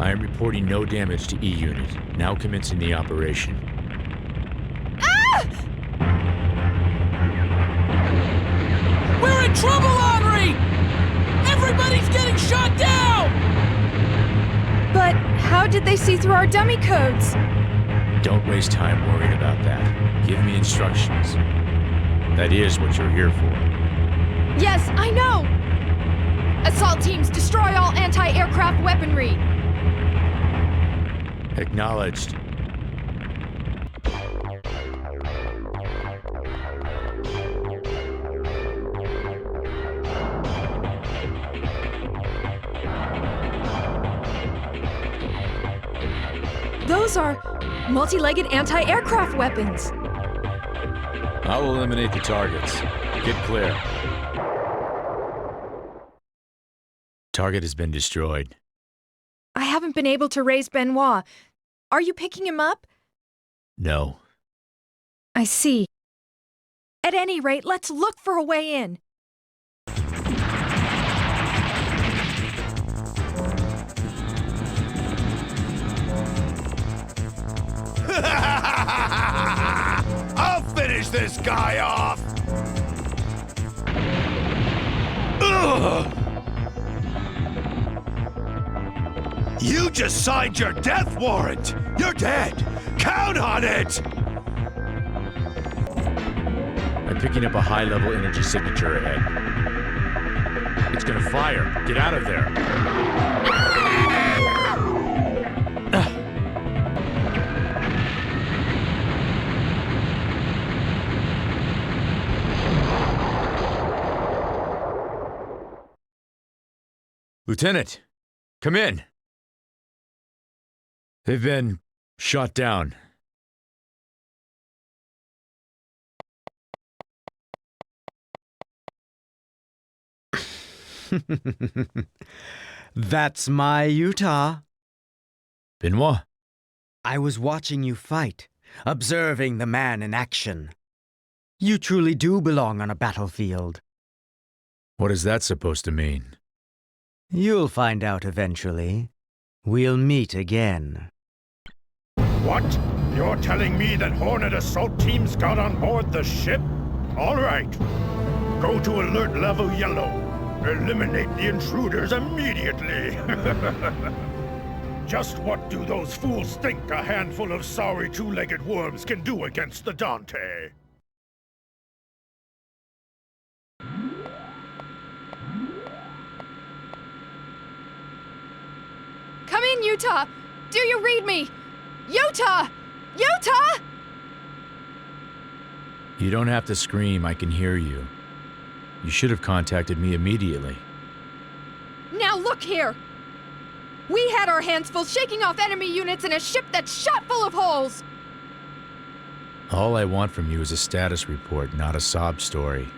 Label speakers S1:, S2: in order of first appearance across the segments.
S1: I am reporting no damage to E-Unit. Now commencing the operation.
S2: We're in trouble, Henri! Everybody's getting shot down!
S3: But how did they see through our dummy codes?
S1: Don't waste time worrying about that. Give me instructions. That is what you're here for.
S3: Yes, I know! Assault teams, destroy all anti-aircraft weaponry!
S1: Acknowledged.
S3: Those are multi-legged anti-aircraft weapons.
S1: I will eliminate the targets. Get clear. Target has been destroyed.
S3: I haven't been able to raise Benoit. Are you picking him up?
S1: No.
S3: I see. At any rate, let's look for a way in.
S4: I'll finish this guy off! Ugh! You just signed your death warrant! You're dead! Count on it!
S1: I'm picking up a high-level energy signature ahead. It's gonna fire. Get out of there. Lieutenant, come in. They've been shot down.
S5: That's my Jutah.
S1: Benoit?
S5: I was watching you fight, observing the man in action. You truly do belong on a battlefield.
S1: What is that supposed to mean?
S5: You'll find out eventually. We'll meet again.
S4: What? You're telling me that Hornet assault teams got on board the ship? All right. Go to alert level yellow. Eliminate the intruders immediately. Just what do those fools think a handful of sorry two-legged worms can do against the Dante?
S3: Come in, Jutah! Do you read me? Jutah! Jutah!
S1: You don't have to scream, I can hear you. You should have contacted me immediately.
S3: Now look here! We had our hands full shaking off enemy units in a ship that's shot full of holes!
S1: All I want from you is a status report, not a sob story.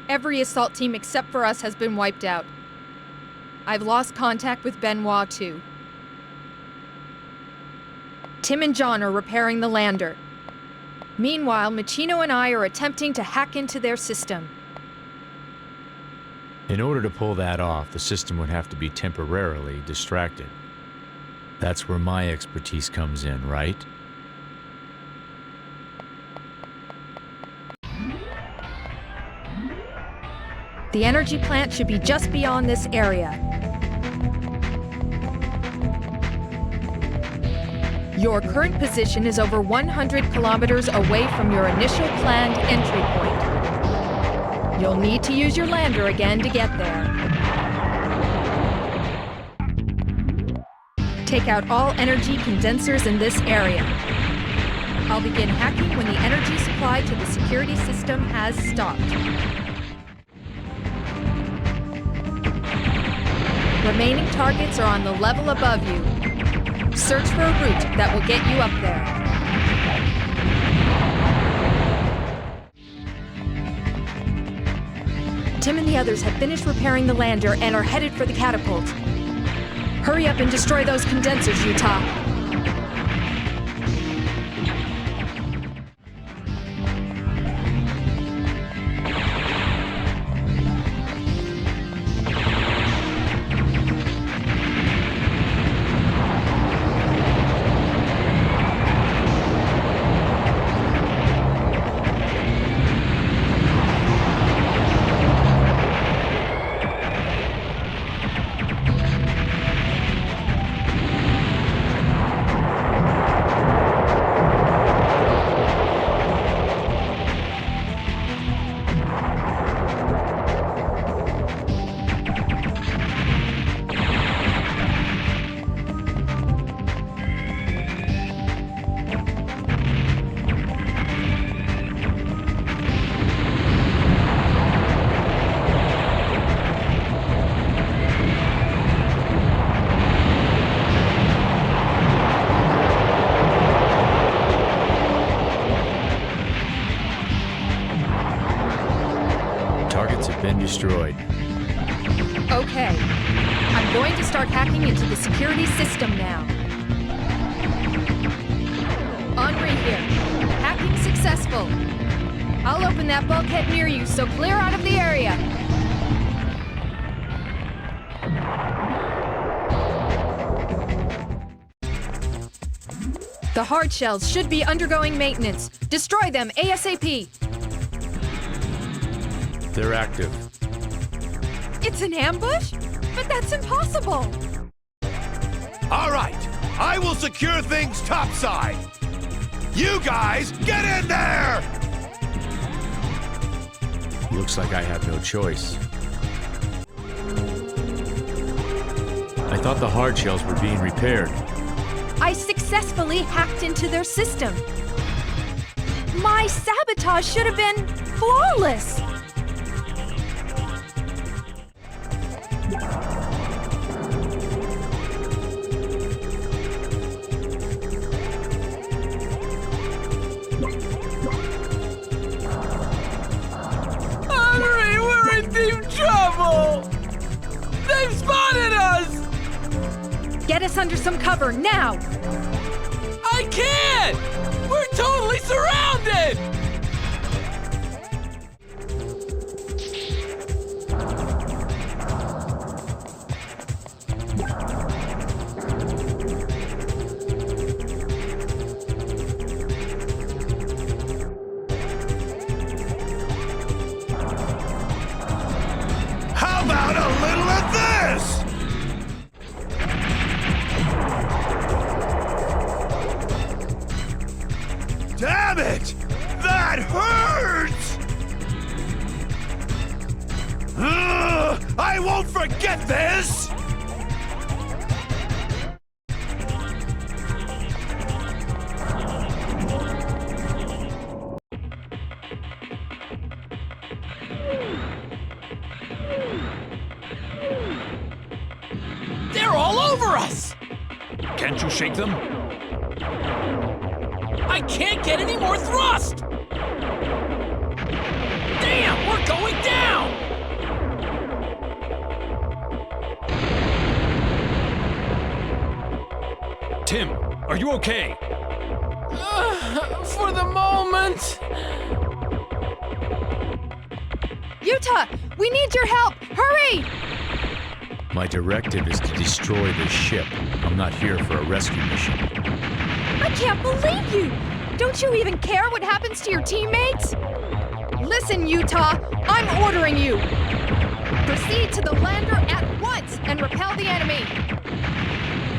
S3: Every assault team except for us has been wiped out. I've lost contact with Benoit, too. Tim and John are repairing the lander. Meanwhile, Machino and I are attempting to hack into their system.
S1: In order to pull that off, the system would have to be temporarily distracted. That's where my expertise comes in, right?
S3: The energy plant should be just beyond this area. Your current position is over 100 kilometers away from your initial planned entry point. You'll need to use your lander again to get there. Take out all energy condensers in this area. I'll begin hacking when the energy supply to the security system has stopped. Remaining targets are on the level above you. Search for a route that will get you up there. Tim and the others have finished repairing the lander and are headed for the catapult. Hurry up and destroy those condensers, Jutah.
S1: targets have been destroyed.
S3: Okay. I'm going to start hacking into the security system now. Henri here. Hacking successful. I'll open that bulkhead near you, so clear out of the area. The hard shells should be undergoing maintenance. Destroy them ASAP.
S1: They're active.
S3: It's an ambush? But that's impossible!
S4: All right, I will secure things topside. You guys, get in there!
S1: Looks like I have no choice. I thought the hard shells were being repaired.
S3: I successfully hacked into their system. My sabotage should have been flawless!
S6: Henri, we're in deep trouble! They've spotted us!
S3: Get us under some cover, now!
S6: I can't! We're totally surrounded!
S4: How about a little of this? Damn it! That hurts! I won't forget this!
S6: They're all over us!
S1: Can't you shake them?
S6: I can't get any more thrust! Damn, we're going down!
S1: Tim, are you okay?
S6: For the moment...
S3: Jutah! We need your help! Hurry!
S1: My directive is to destroy this ship. I'm not here for a rescue mission.
S3: I can't believe you! Don't you even care what happens to your teammates? Listen, Jutah, I'm ordering you! Proceed to the lander at once and repel the enemy!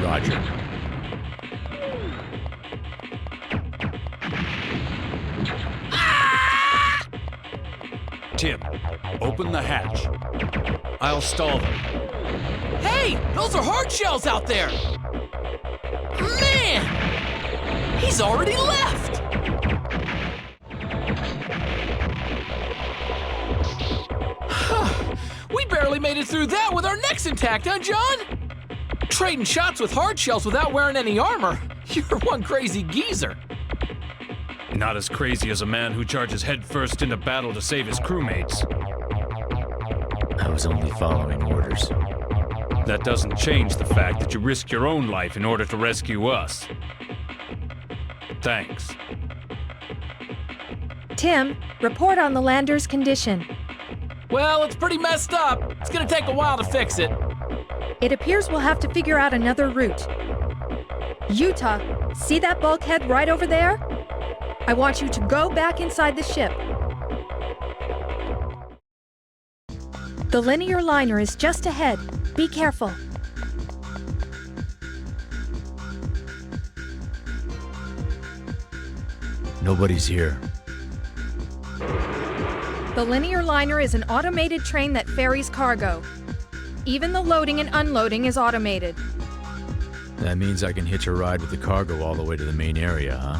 S1: Roger. Tim, open the hatch. I'll stall them.
S6: Hey, those are hard shells out there! Man! He's already left! We barely made it through that with our necks intact, huh, John? Trading shots with hard shells without wearing any armor. You're one crazy geezer.
S7: Not as crazy as a man who charges headfirst into battle to save his crewmates.
S1: I was only following orders.
S7: That doesn't change the fact that you risked your own life in order to rescue us. Thanks.
S3: Tim, report on the lander's condition.
S6: Well, it's pretty messed up. It's gonna take a while to fix it.
S3: It appears we'll have to figure out another route. Jutah, see that bulkhead right over there? I want you to go back inside the ship. The linear liner is just ahead. Be careful.
S1: Nobody's here.
S3: The linear liner is an automated train that ferries cargo. Even the loading and unloading is automated.
S1: That means I can hitch a ride with the cargo all the way to the main area, huh?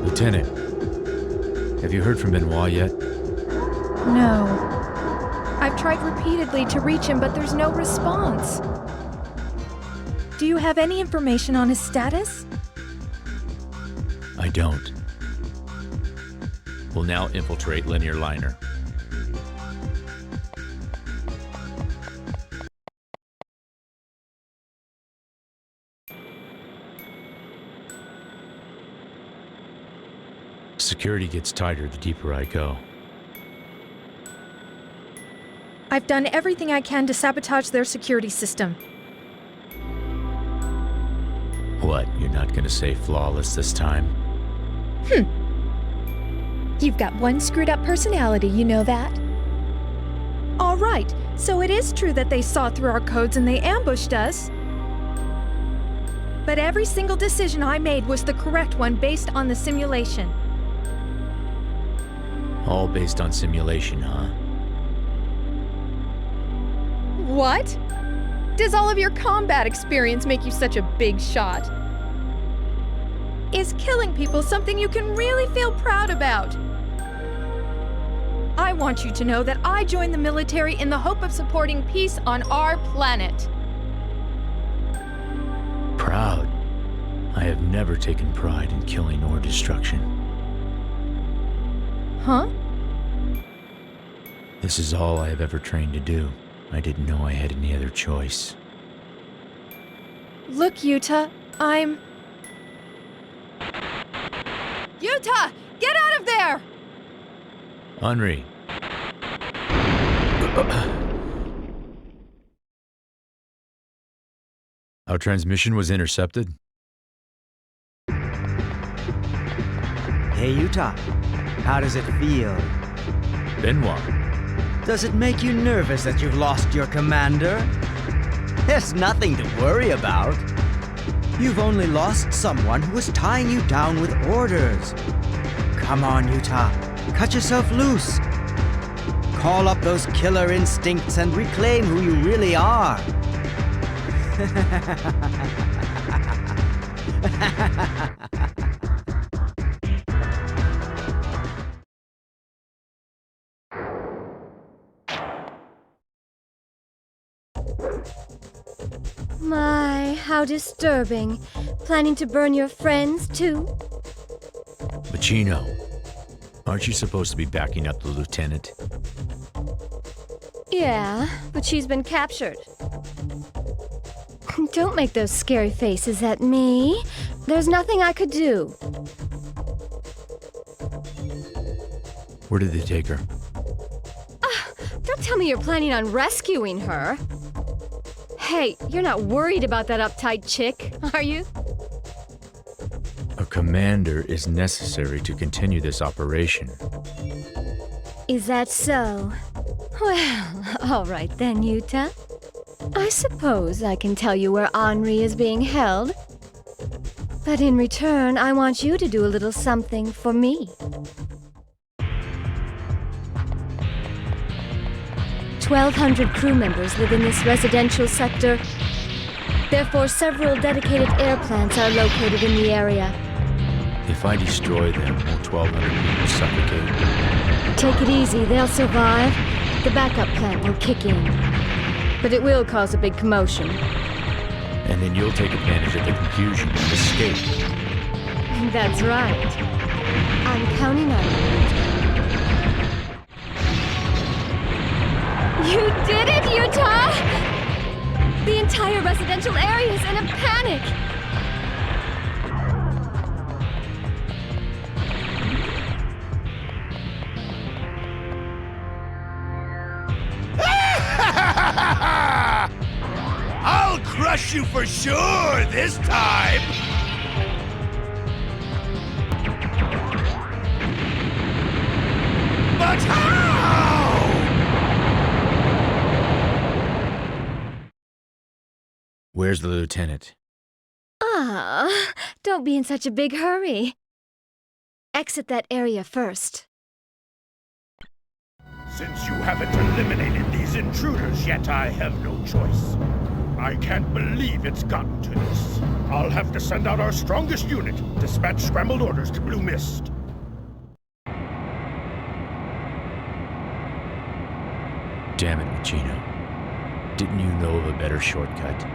S1: Lieutenant, have you heard from Benoit yet?
S3: No. I've tried repeatedly to reach him, but there's no response. Do you have any information on his status?
S1: I don't. will now infiltrate linear liner. Security gets tighter the deeper I go.
S3: I've done everything I can to sabotage their security system.
S1: What, you're not gonna say flawless this time?
S3: You've got one screwed up personality, you know that? All right, so it is true that they saw through our codes and they ambushed us. But every single decision I made was the correct one based on the simulation.
S1: All based on simulation, huh?
S3: What? Does all of your combat experience make you such a big shot? Is killing people something you can really feel proud about? I want you to know that I joined the military in the hope of supporting peace on our planet.
S1: Proud? I have never taken pride in killing or destruction.
S3: Huh?
S1: This is all I have ever trained to do. I didn't know I had any other choice.
S3: Look, Jutah, Jutah! Get out of there!
S1: Henri. Our transmission was intercepted.
S5: Hey, Jutah. How does it feel?
S1: Benoit.
S5: Does it make you nervous that you've lost your commander? There's nothing to worry about. You've only lost someone who was tying you down with orders. Come on, Jutah. Cut yourself loose. Call up those killer instincts and reclaim who you really are.
S8: My, how disturbing. Planning to burn your friends, too?
S1: Machino. Aren't you supposed to be backing up the lieutenant?
S8: Yeah, but she's been captured. Don't make those scary faces at me. There's nothing I could do.
S1: Where did they take her?
S8: Don't tell me you're planning on rescuing her. Hey, you're not worried about that uptight chick, are you?
S1: A commander is necessary to continue this operation.
S8: Is that so? Well, all right then, Jutah. I suppose I can tell you where Henri is being held. But in return, I want you to do a little something for me. 1,200 crew members live in this residential sector. Therefore, several dedicated air plants are located in the area.
S1: If I destroy them, will 1,200 people suffocate?
S8: Take it easy, they'll survive. The backup plant will kick in. But it will cause a big commotion.
S1: And then you'll take advantage of the confusion and escape.
S8: That's right. I'm counting on you. You did it, Jutah! The entire residential area is in a panic!
S4: I'll crush you for sure this time! But how?
S1: Where's the lieutenant?
S8: Don't be in such a big hurry. Exit that area first.
S4: Since you haven't eliminated these intruders yet, I have no choice. I can't believe it's gotten to this. I'll have to send out our strongest unit, dispatch scrambled orders to Blue Mist.
S1: Damn it, Machino. Didn't you know of a better shortcut?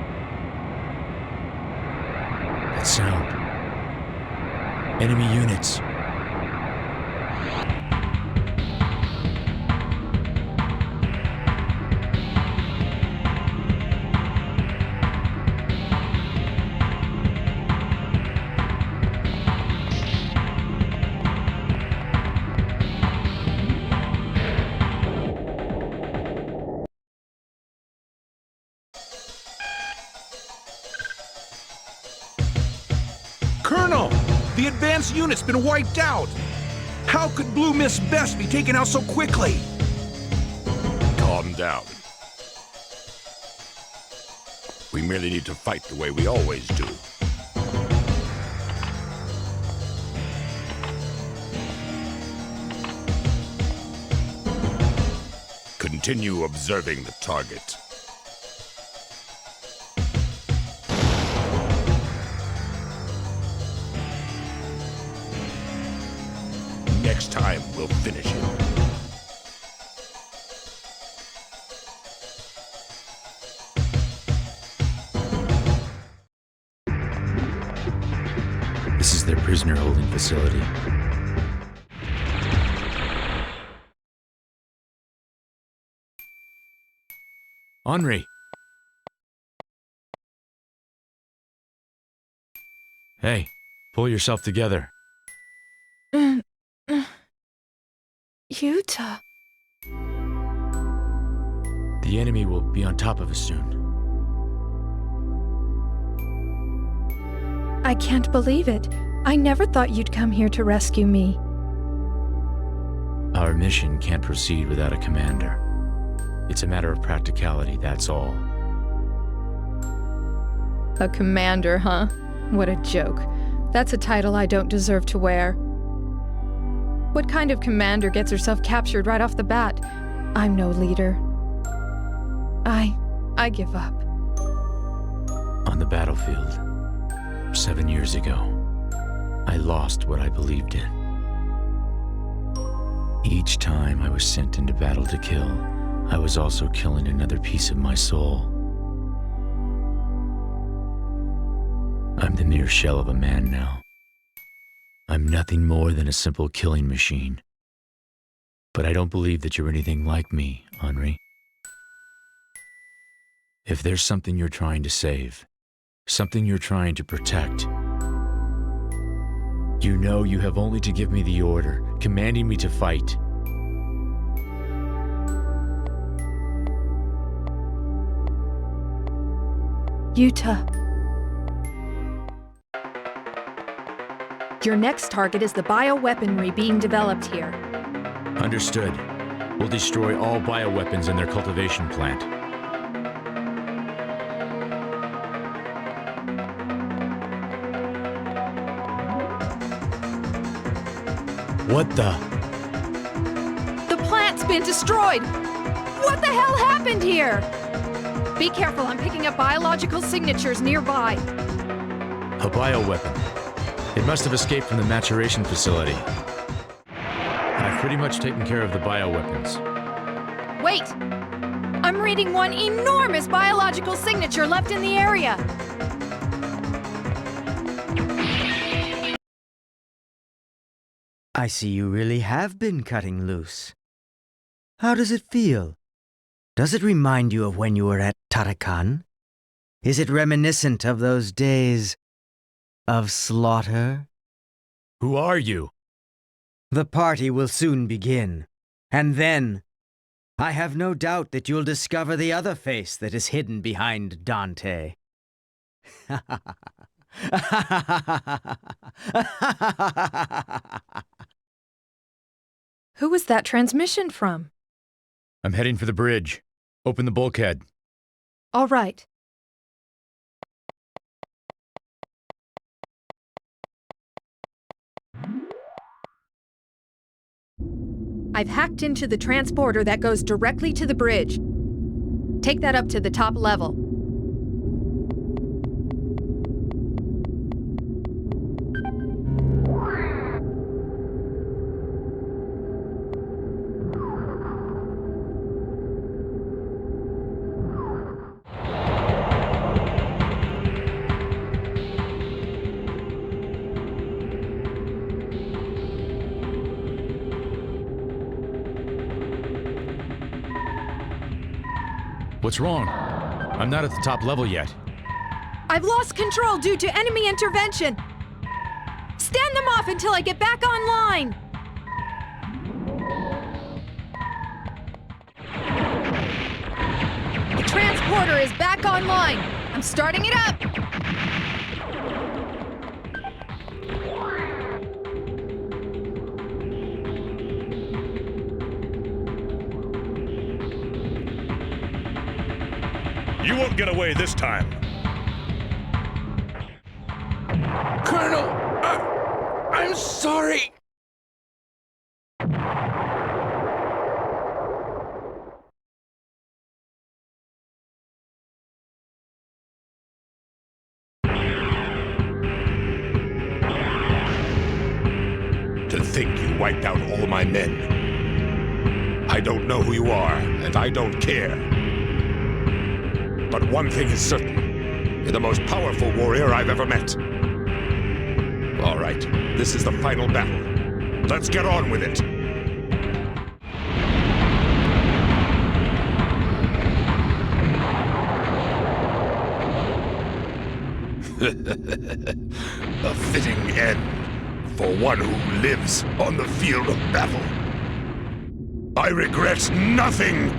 S1: That sound. Enemy units.
S9: The advanced unit's been wiped out! How could Blue Mist Best be taken out so quickly?
S4: Calm down. We merely need to fight the way we always do. Continue observing the target. Next time, we'll finish him.
S1: This is their prisoner holding facility. Henri! Hey, pull yourself together.
S3: Jutah.
S1: The enemy will be on top of us soon.
S3: I can't believe it. I never thought you'd come here to rescue me.
S1: Our mission can't proceed without a commander. It's a matter of practicality, that's all.
S3: A commander, huh? What a joke. That's a title I don't deserve to wear. What kind of commander gets herself captured right off the bat? I'm no leader. I give up.
S1: On the battlefield, 7 years ago, I lost what I believed in. Each time I was sent into battle to kill, I was also killing another piece of my soul. I'm the mere shell of a man now. I'm nothing more than a simple killing machine. But I don't believe that you're anything like me, Henri. If there's something you're trying to save, something you're trying to protect, you know you have only to give me the order, commanding me to fight.
S3: Jutah. Your next target is the bioweaponry being developed here.
S1: Understood. We'll destroy all bioweapons in their cultivation plant. What the?
S3: The plant's been destroyed! What the hell happened here? Be careful, I'm picking up biological signatures nearby.
S1: A bioweapon. It must have escaped from the maturation facility. I've pretty much taken care of the bioweapons.
S3: Wait! I'm reading one enormous biological signature left in the area.
S5: I see you really have been cutting loose. How does it feel? Does it remind you of when you were at Tarakan? Is it reminiscent of those days of slaughter?
S1: Who are you?
S5: The party will soon begin, and then I have no doubt that you'll discover the other face that is hidden behind Dante.
S3: Who was that transmission from?
S1: I'm heading for the bridge. Open the bulkhead.
S3: All right. I've hacked into the transporter that goes directly to the bridge. Take that up to the top level.
S1: What's wrong? I'm not at the top level yet.
S3: I've lost control due to enemy intervention. Stand them off until I get back online. The transporter is back online. I'm starting it up.
S4: You won't get away this time.
S9: Colonel, I'm sorry.
S4: To think you wiped out all my men. I don't know who you are, and I don't care. But one thing is certain. You're the most powerful warrior I've ever met. All right, this is the final battle. Let's get on with it. A fitting end for one who lives on the field of battle. I regret nothing!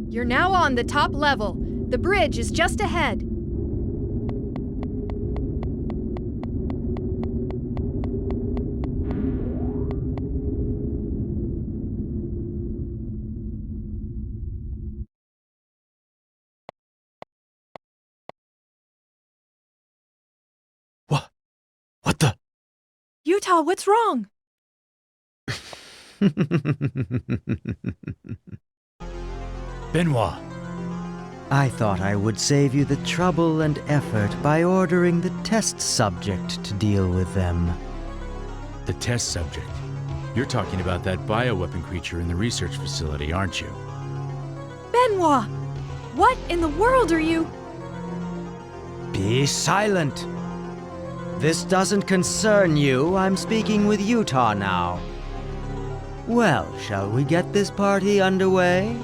S3: You're now on the top level. The bridge is just ahead.
S1: What the?
S3: Jutah, what's wrong?
S1: Benoit.
S5: I thought I would save you the trouble and effort by ordering the test subject to deal with them.
S1: The test subject? You're talking about that bioweapon creature in the research facility, aren't you?
S3: Benoit! What in the world are you?
S5: Be silent! This doesn't concern you. I'm speaking with Jutah now. Well, shall we get this party underway?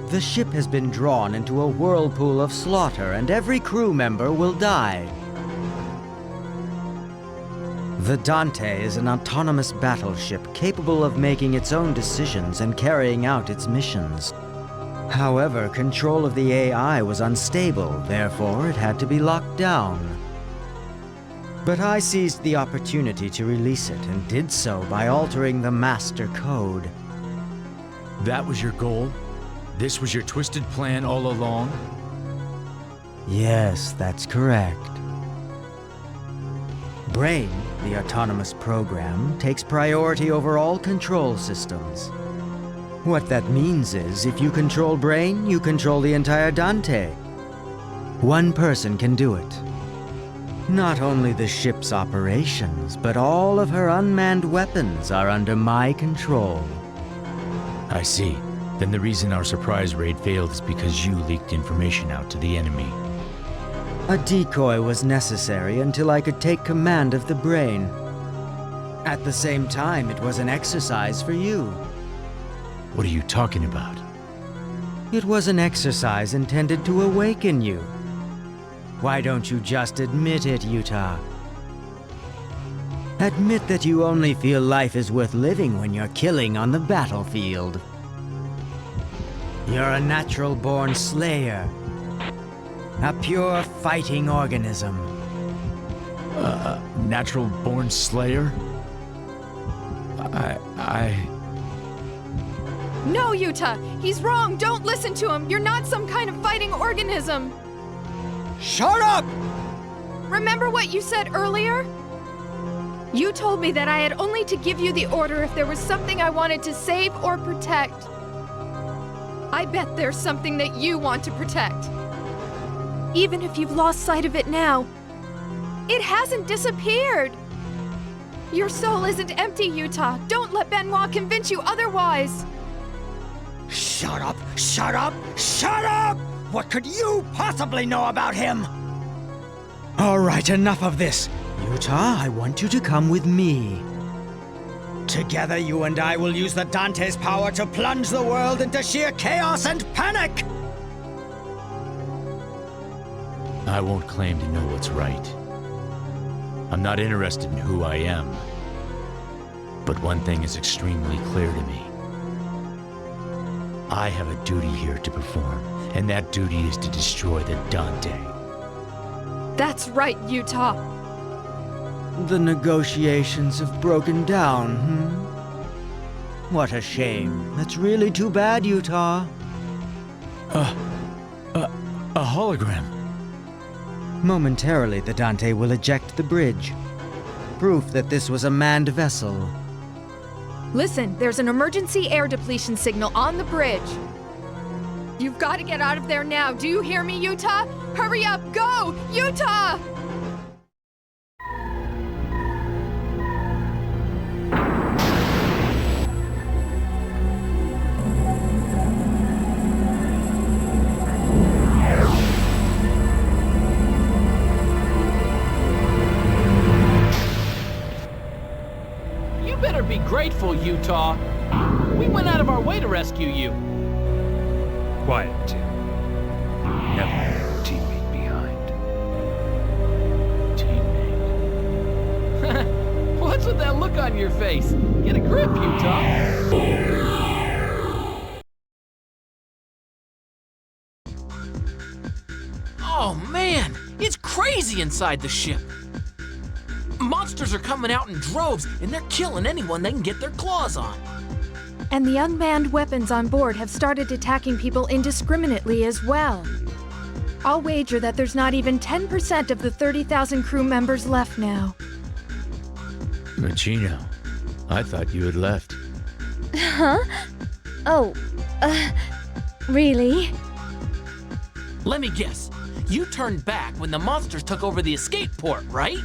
S5: The ship has been drawn into a whirlpool of slaughter, and every crew member will die. The Dante is an autonomous battleship capable of making its own decisions and carrying out its missions. However, control of the AI was unstable, therefore it had to be locked down. But I seized the opportunity to release it, and did so by altering the master code.
S1: That was your goal? This was your twisted plan all along?
S5: Yes, that's correct. Brain, the autonomous program, takes priority over all control systems. What that means is, if you control Brain, you control the entire Dante. One person can do it. Not only the ship's operations, but all of her unmanned weapons are under my control.
S1: I see. Then the reason our surprise raid failed is because you leaked information out to the enemy.
S5: A decoy was necessary until I could take command of the Brain. At the same time, it was an exercise for you.
S1: What are you talking about?
S5: It was an exercise intended to awaken you. Why don't you just admit it, Jutah? Admit that you only feel life is worth living when you're killing on the battlefield. You're a natural-born slayer. A pure fighting organism.
S1: Natural-born slayer?
S3: No, Jutah! He's wrong! Don't listen to him! You're not some kind of fighting organism!
S5: Shut up!
S3: Remember what you said earlier? You told me that I had only to give you the order if there was something I wanted to save or protect. I bet there's something that you want to protect. Even if you've lost sight of it now, it hasn't disappeared. Your soul isn't empty, Jutah. Don't let Benoit convince you otherwise.
S5: Shut up! Shut up! Shut up! What could you possibly know about him? All right, enough of this. Jutah, I want you to come with me. Together, you and I will use the Dante's power to plunge the world into sheer chaos and panic!
S1: I won't claim to know what's right. I'm not interested in who I am. But one thing is extremely clear to me. I have a duty here to perform, and that duty is to destroy the Dante.
S3: That's right, Jutah.
S5: The negotiations have broken down, What a shame. That's really too bad, Jutah.
S1: A hologram.
S5: Momentarily, the Dante will eject the bridge. Proof that this was a manned vessel.
S3: Listen, there's an emergency air depletion signal on the bridge. You've got to get out of there now. Do you hear me, Jutah? Hurry up, go! Jutah!
S2: You better be grateful, Jutah. We went out of our way to rescue you.
S7: Quiet, Tim. Never leave a teammate behind.
S2: What's with that look on your face? Get a grip, Jutah.
S6: Oh man, it's crazy inside the ship. Monsters are coming out in droves, and they're killing anyone they can get their claws on.
S3: And the unmanned weapons on board have started attacking people indiscriminately as well. I'll wager that there's not even 10% of the 30,000 crew members left now.
S1: Machino, I thought you had left.
S8: Huh? Oh, really?
S6: Let me guess. You turned back when the monsters took over the escape port, right?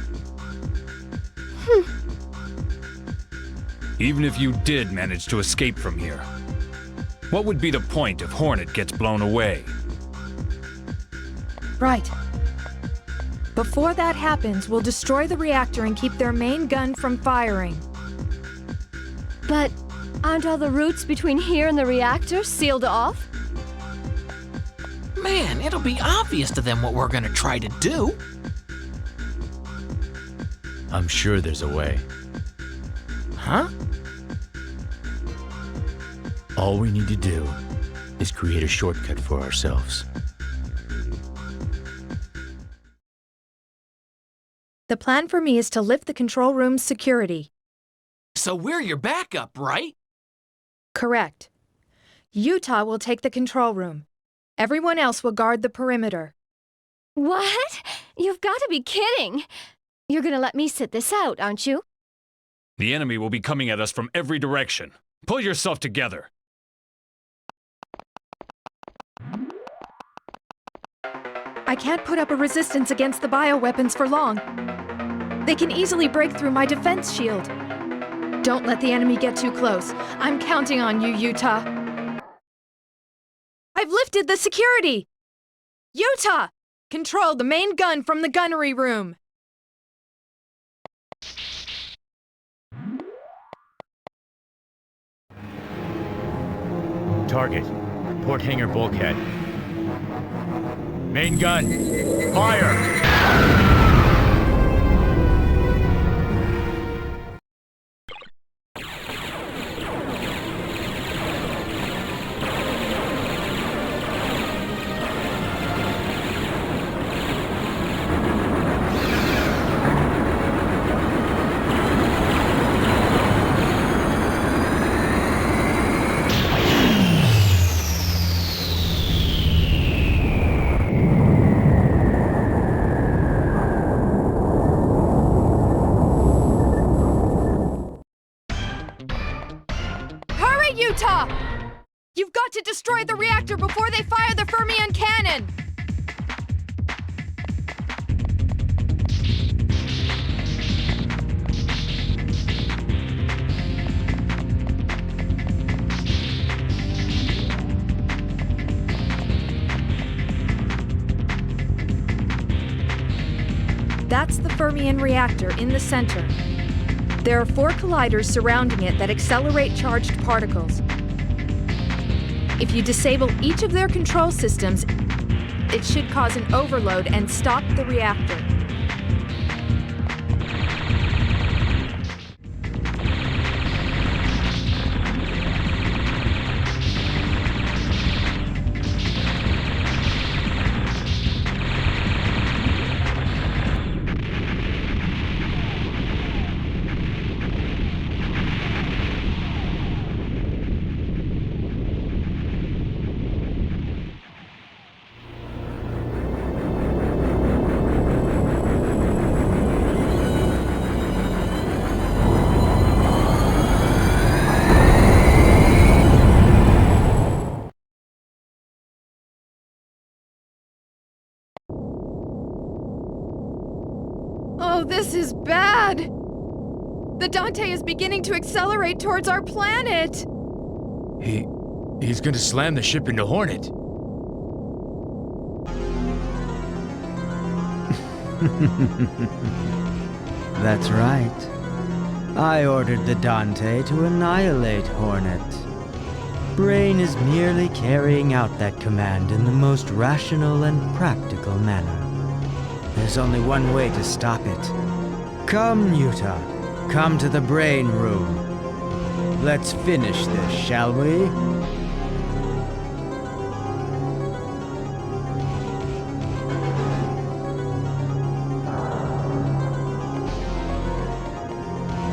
S7: Even if you did manage to escape from here, what would be the point if Hornet gets blown away?
S3: Right. Before that happens, we'll destroy the reactor and keep their main gun from firing.
S8: But aren't all the routes between here and the reactor sealed off?
S6: Man, it'll be obvious to them what we're gonna try to do.
S1: I'm sure there's a way.
S6: Huh?
S1: All we need to do is create a shortcut for ourselves.
S3: The plan for me is to lift the control room's security.
S6: So we're your backup, right?
S3: Correct. Jutah will take the control room. Everyone else will guard the perimeter.
S8: What? You've got to be kidding! You're gonna let me sit this out, aren't you?
S7: The enemy will be coming at us from every direction. Pull yourself together.
S3: I can't put up a resistance against the bioweapons for long. They can easily break through my defense shield. Don't let the enemy get too close. I'm counting on you, Jutah. I've lifted the security! Jutah! Control the main gun from the gunnery room.
S10: Target, port hangar bulkhead. Main gun, fire!
S3: Jutah! You've got to destroy the reactor before they fire the Fermion cannon! That's the Fermion reactor in the center. There are 4 colliders surrounding it that accelerate charged particles. If you disable each of their control systems, it should cause an overload and stop the reactor. this is bad! The Dante is beginning to accelerate towards our planet!
S1: He's gonna slam the ship into Hornet.
S5: That's right. I ordered the Dante to annihilate Hornet. Brain is merely carrying out that command in the most rational and practical manner. There's only one way to stop it. Come, Jutah. Come to the Brain Room. Let's finish this, shall we?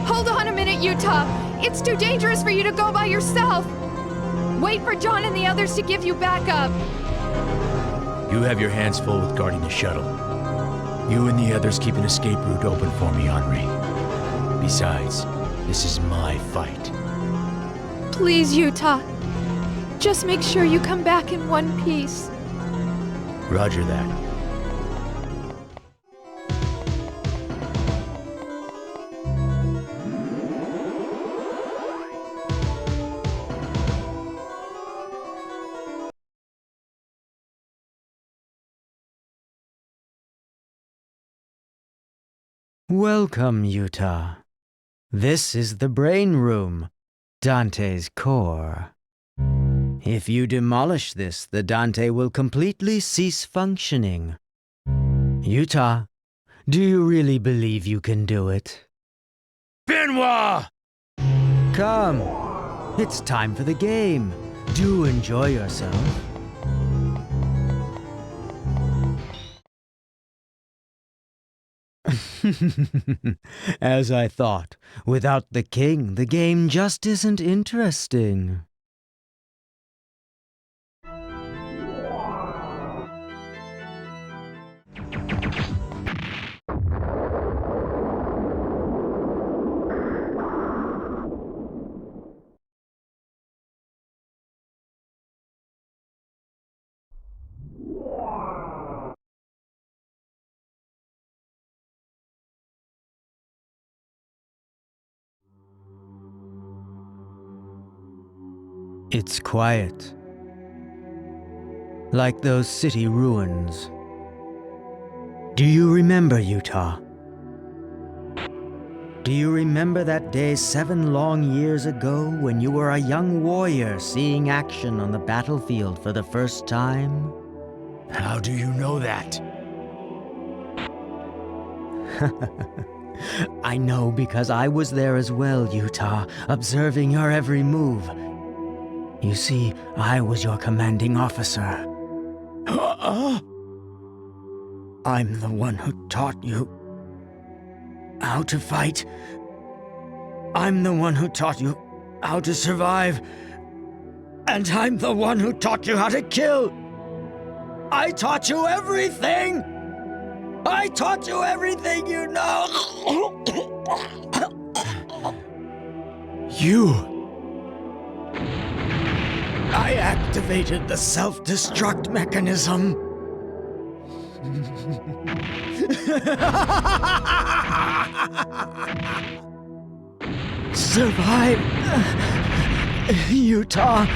S3: Hold on a minute, Jutah! It's too dangerous for you to go by yourself! Wait for John and the others to give you backup!
S1: You have your hands full with guarding the shuttle. You and the others keep an escape route open for me, Henri. Besides, this is my fight.
S3: Please, Jutah. Just make sure you come back in one piece.
S1: Roger that.
S5: Welcome, Jutah. This is the Brain Room, Dante's core. If you demolish this, the Dante will completely cease functioning. Jutah, do you really believe you can do it?
S9: Benoit!
S5: Come, it's time for the game. Do enjoy yourself. As I thought, without the king, the game just isn't interesting. It's quiet, like those city ruins. Do you remember, Jutah? Do you remember that day 7 long years ago when you were a young warrior seeing action on the battlefield for the first time?
S1: How do you know that?
S5: I know because I was there as well, Jutah, observing your every move. You see, I was your commanding officer. I'm the one who taught you how to fight. I'm the one who taught you how to survive. And I'm the one who taught you how to kill. I taught you everything! I taught you everything you know!
S1: You!
S5: I activated the self-destruct mechanism. Survive, Jutah.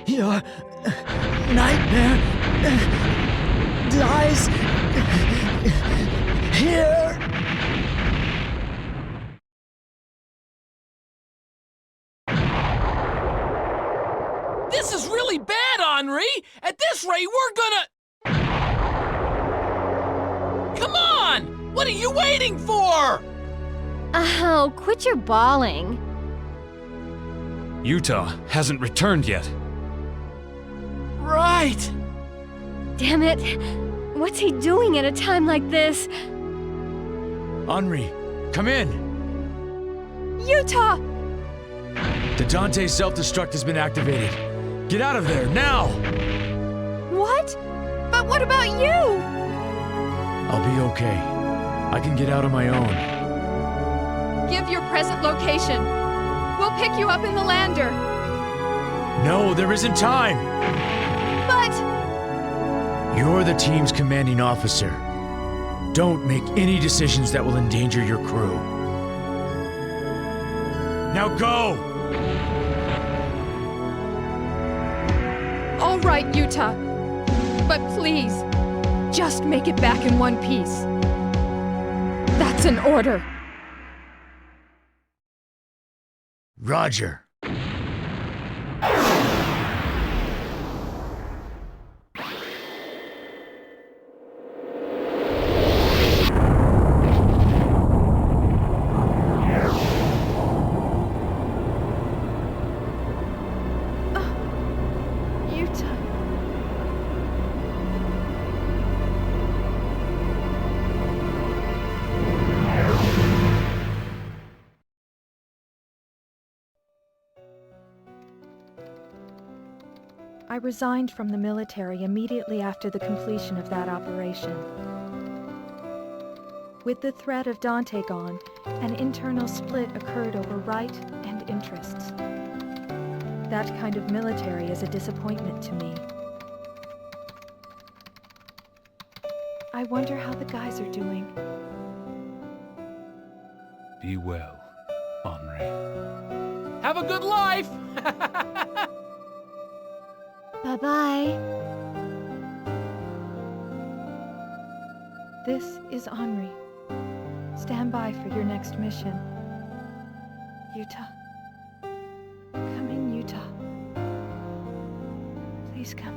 S5: Your nightmare dies here.
S6: This is really bad, Henri! At this rate, we're gonna... Come on! What are you waiting for?
S8: Oh, quit your bawling.
S7: Jutah hasn't returned yet.
S6: Right!
S8: Damn it. What's he doing at a time like this?
S1: Henri, come in!
S3: Jutah!
S1: The Dante self-destruct has been activated. Get out of there, now!
S3: What? But what about you?
S1: I'll be okay. I can get out on my own.
S3: Give your present location. We'll pick you up in the lander.
S1: No, there isn't time!
S3: But...
S1: You're the team's commanding officer. Don't make any decisions that will endanger your crew. Now go!
S3: All right, Jutah. But please, just make it back in one piece. That's an order.
S1: Roger.
S3: Jutah. I resigned from the military immediately after the completion of that operation. With the threat of Dante gone, an internal split occurred over right and interests. That kind of military is a disappointment to me. I wonder how the guys are doing.
S7: Be well, Henri.
S6: Have a good life!
S8: Bye-bye.
S3: This is Henri. Stand by for your next mission. Jutah. Come in, Jutah. Please come